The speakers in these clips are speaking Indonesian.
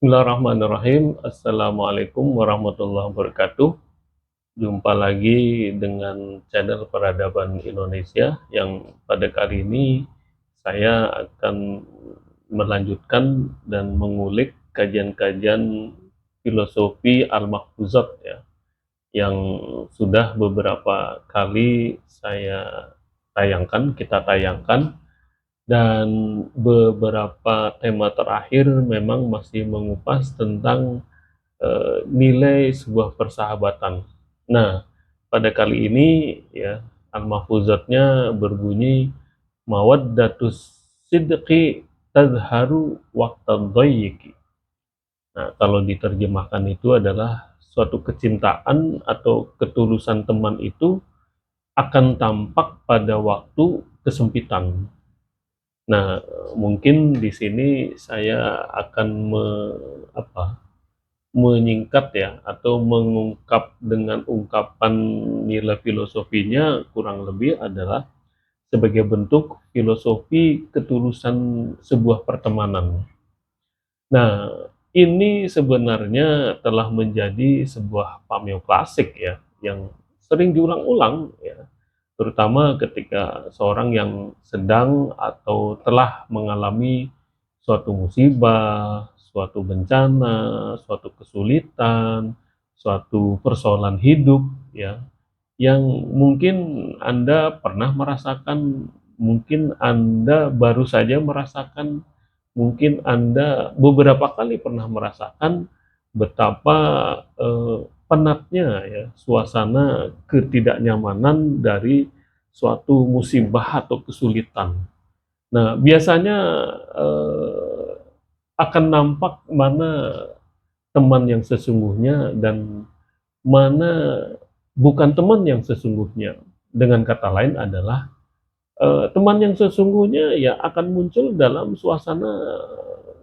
Bismillahirrahmanirrahim. Assalamualaikum warahmatullahi wabarakatuh. Jumpa lagi dengan channel Peradaban Indonesia yang pada kali ini saya akan melanjutkan dan mengulik kajian-kajian filosofi Al-Mahfuzat ya, yang sudah beberapa kali kita tayangkan, dan beberapa tema terakhir memang masih mengupas tentang nilai sebuah persahabatan. Nah, pada kali ini ya, al-mahfuzatnya berbunyi mawaddatus sidqi tazharu waqtad dhayyiki. Nah, kalau diterjemahkan itu adalah suatu kecintaan atau ketulusan teman itu akan tampak pada waktu kesempitan. Nah, mungkin di sini saya akan menyingkat ya, atau mengungkap dengan ungkapan nilai filosofinya kurang lebih adalah sebagai bentuk filosofi ketulusan sebuah pertemanan. Nah, ini sebenarnya telah menjadi sebuah pameo klasik ya, yang sering diulang-ulang ya, terutama ketika seorang yang sedang atau telah mengalami suatu musibah, suatu bencana, suatu kesulitan, suatu persoalan hidup ya, yang mungkin Anda pernah merasakan, mungkin Anda baru saja merasakan, mungkin Anda beberapa kali pernah merasakan betapa penatnya ya suasana ketidaknyamanan dari suatu musibah atau kesulitan. Nah, biasanya akan nampak mana teman yang sesungguhnya dan mana bukan teman yang sesungguhnya. Dengan kata lain adalah teman yang sesungguhnya ya akan muncul dalam suasana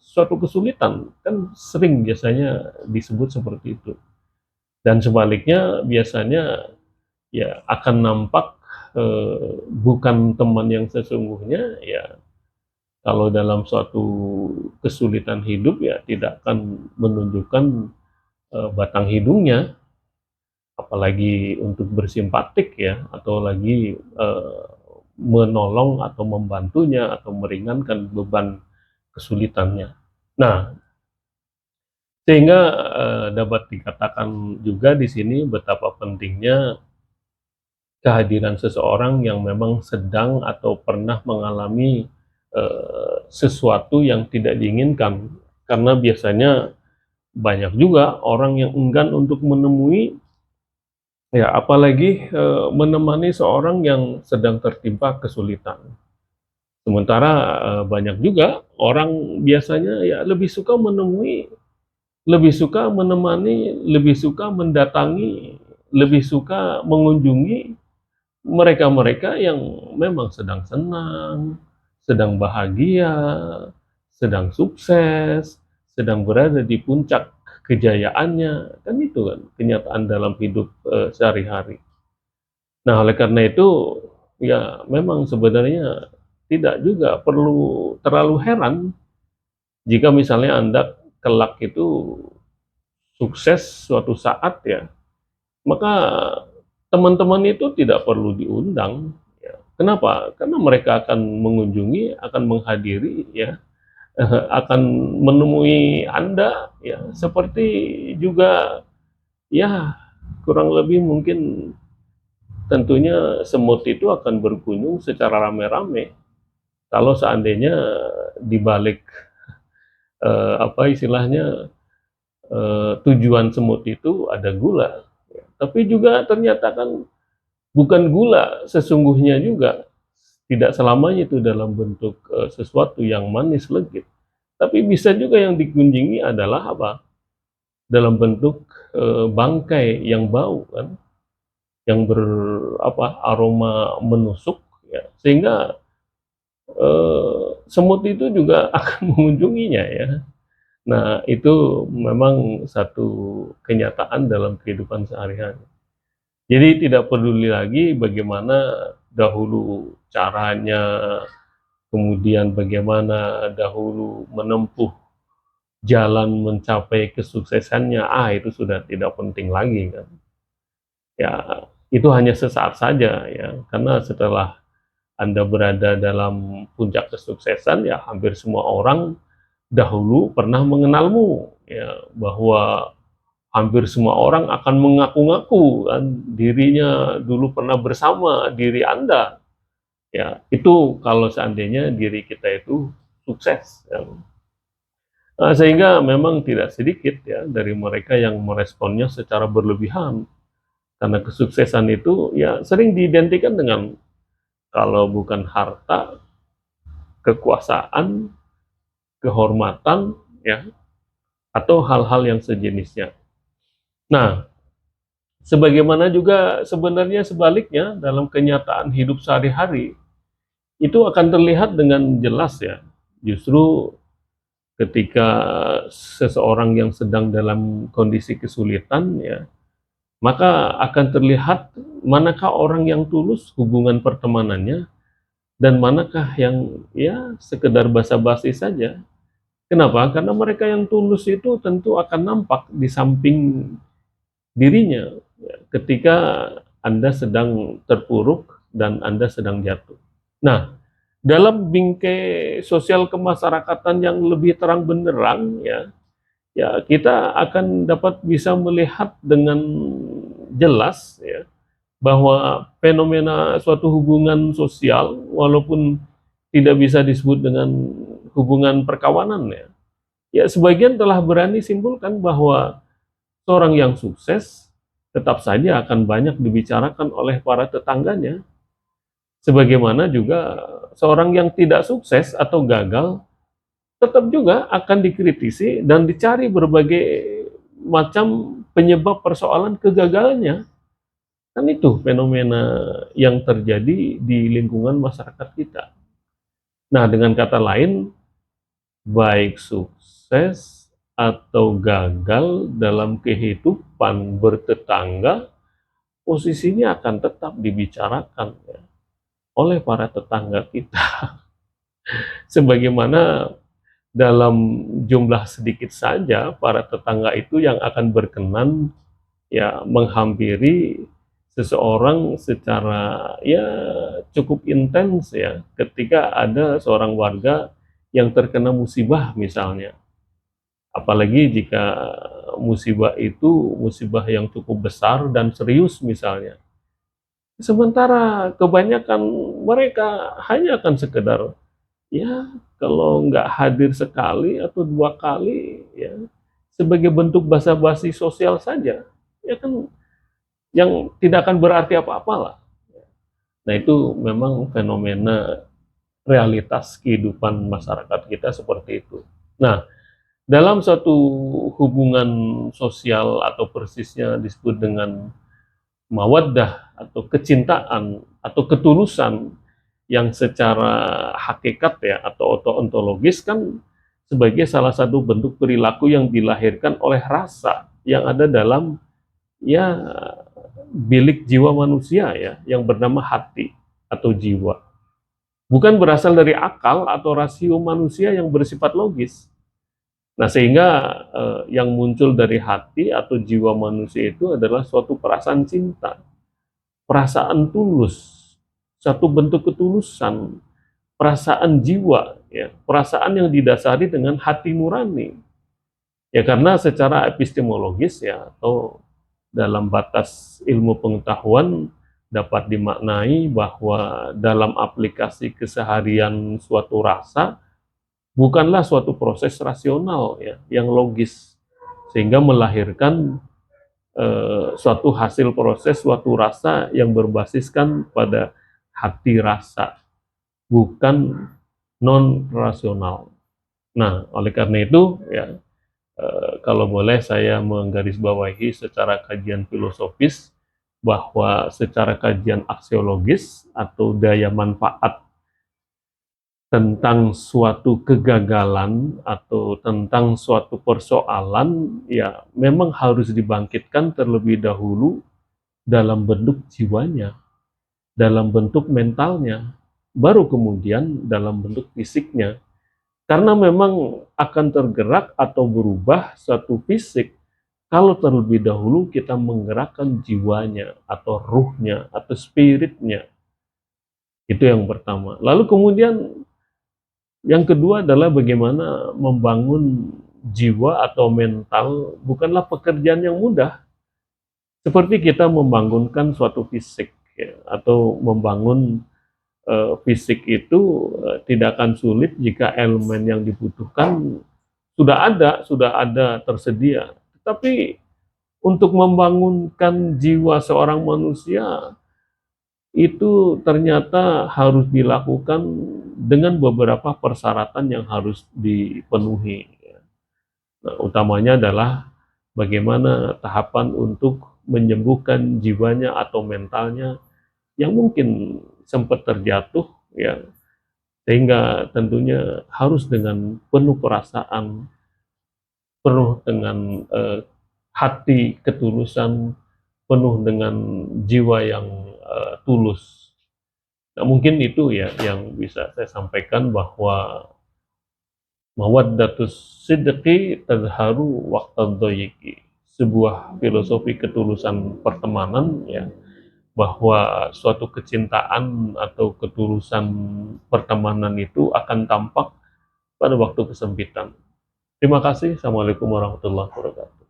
suatu kesulitan, kan sering biasanya disebut seperti itu. Dan sebaliknya biasanya ya akan nampak bukan teman yang sesungguhnya ya kalau dalam suatu kesulitan hidup ya tidak akan menunjukkan batang hidungnya, apalagi untuk bersimpatik ya, atau lagi menolong atau membantunya atau meringankan beban kesulitannya. Nah, sehingga dapat dikatakan juga di sini betapa pentingnya kehadiran seseorang yang memang sedang atau pernah mengalami sesuatu yang tidak diinginkan. Karena biasanya banyak juga orang yang enggan untuk menemui, ya apalagi menemani seorang yang sedang tertimpa kesulitan. Sementara banyak juga orang biasanya ya lebih suka menemui, lebih suka menemani, lebih suka mendatangi, lebih suka mengunjungi mereka-mereka yang memang sedang senang, sedang bahagia, sedang sukses, sedang berada di puncak kejayaannya, kan itu kan kenyataan dalam hidup sehari-hari. Nah, oleh karena itu, ya memang sebenarnya tidak juga perlu terlalu heran jika misalnya Anda kelak itu sukses suatu saat ya, maka teman-teman itu tidak perlu diundang ya. Kenapa? Karena mereka akan mengunjungi, akan menghadiri ya, akan menemui Anda ya, seperti juga ya kurang lebih mungkin tentunya semut itu akan berkunjung secara rame-rame kalau seandainya di balik apa istilahnya, tujuan semut itu ada gula. Tapi juga ternyata kan bukan gula sesungguhnya juga, tidak selamanya itu dalam bentuk sesuatu yang manis legit. Tapi bisa juga yang dikunjungi adalah apa? Dalam bentuk bangkai yang bau kan, yang aroma menusuk ya, sehingga semut itu juga akan mengunjunginya ya. Nah, itu memang satu kenyataan dalam kehidupan sehari-hari. Jadi tidak peduli lagi bagaimana dahulu caranya, kemudian bagaimana dahulu menempuh jalan mencapai kesuksesannya, itu sudah tidak penting lagi kan. Ya, itu hanya sesaat saja ya, karena setelah Anda berada dalam puncak kesuksesan, ya hampir semua orang dahulu pernah mengenalmu, ya, bahwa hampir semua orang akan mengaku-ngaku kan, dirinya dulu pernah bersama diri Anda, ya. Itu kalau seandainya diri kita itu sukses, ya. Sehingga memang tidak sedikit ya dari mereka yang meresponnya secara berlebihan, karena kesuksesan itu ya sering diidentikan dengan kalau bukan harta, kekuasaan, kehormatan, ya, atau hal-hal yang sejenisnya. Nah, sebagaimana juga sebenarnya sebaliknya dalam kenyataan hidup sehari-hari, itu akan terlihat dengan jelas ya. Justru ketika seseorang yang sedang dalam kondisi kesulitan ya, maka akan terlihat manakah orang yang tulus hubungan pertemanannya dan manakah yang ya sekedar basa-basi saja. Kenapa? Karena mereka yang tulus itu tentu akan nampak di samping dirinya ya, ketika Anda sedang terpuruk dan Anda sedang jatuh. Nah, dalam bingkai sosial kemasyarakatan yang lebih terang benderang ya, ya kita akan dapat bisa melihat dengan jelas ya bahwa fenomena suatu hubungan sosial walaupun tidak bisa disebut dengan hubungan perkawanan ya. Ya sebagian telah berani simpulkan bahwa seorang yang sukses tetap saja akan banyak dibicarakan oleh para tetangganya. Sebagaimana juga seorang yang tidak sukses atau gagal tetap juga akan dikritisi dan dicari berbagai macam penyebab persoalan kegagalannya. Kan itu fenomena yang terjadi di lingkungan masyarakat kita. Nah, dengan kata lain, baik sukses atau gagal dalam kehidupan bertetangga, posisinya akan tetap dibicarakan ya, oleh para tetangga kita. Sebagaimana dalam jumlah sedikit saja para tetangga itu yang akan berkenan ya menghampiri seseorang secara ya cukup intens ya ketika ada seorang warga yang terkena musibah misalnya. Apalagi jika musibah itu musibah yang cukup besar dan serius misalnya. Sementara kebanyakan mereka hanya akan sekedar ya kalau nggak hadir sekali atau 2 kali ya sebagai bentuk basa-basi sosial saja, ya kan yang tidak akan berarti apa-apa lah. Nah itu memang fenomena realitas kehidupan masyarakat kita seperti itu. Nah, dalam suatu hubungan sosial atau persisnya disebut dengan mawaddah atau kecintaan atau ketulusan yang secara hakikat ya atau ontologis kan sebagai salah satu bentuk perilaku yang dilahirkan oleh rasa yang ada dalam ya bilik jiwa manusia ya yang bernama hati atau jiwa. Bukan berasal dari akal atau rasio manusia yang bersifat logis. Nah, sehingga yang muncul dari hati atau jiwa manusia itu adalah suatu perasaan cinta, perasaan tulus, satu bentuk ketulusan, perasaan jiwa, ya, perasaan yang didasari dengan hati nurani. Ya karena secara epistemologis ya atau dalam batas ilmu pengetahuan dapat dimaknai bahwa dalam aplikasi keseharian suatu rasa bukanlah suatu proses rasional ya yang logis sehingga melahirkan suatu hasil proses suatu rasa yang berbasiskan pada hati rasa bukan non rasional. Nah, oleh karena itu ya kalau boleh saya menggarisbawahi secara kajian filosofis bahwa secara kajian aksiologis atau daya manfaat tentang suatu kegagalan atau tentang suatu persoalan ya memang harus dibangkitkan terlebih dahulu dalam bentuk jiwanya, dalam bentuk mentalnya, baru kemudian dalam bentuk fisiknya. Karena memang akan tergerak atau berubah suatu fisik kalau terlebih dahulu kita menggerakkan jiwanya atau ruhnya atau spiritnya. Itu yang pertama. Lalu kemudian yang kedua adalah bagaimana membangun jiwa atau mental bukanlah pekerjaan yang mudah. Seperti kita membangunkan suatu fisik ya, atau membangun fisik itu tidak akan sulit jika elemen yang dibutuhkan sudah ada tersedia. Tapi untuk membangunkan jiwa seorang manusia itu ternyata harus dilakukan dengan beberapa persyaratan yang harus dipenuhi. Nah, utamanya adalah bagaimana tahapan untuk menyembuhkan jiwanya atau mentalnya yang mungkin sempat terjatuh ya, sehingga tentunya harus dengan penuh perasaan, penuh dengan hati ketulusan, penuh dengan jiwa yang tulus. Nah, mungkin itu ya yang bisa saya sampaikan, bahwa mawaddatus sidqi tazharu waqtad dhayiqi. Sebuah filosofi ketulusan pertemanan ya, bahwa suatu kecintaan atau ketulusan pertemanan itu akan tampak pada waktu kesempitan. Terima kasih. Assalamualaikum warahmatullahi wabarakatuh.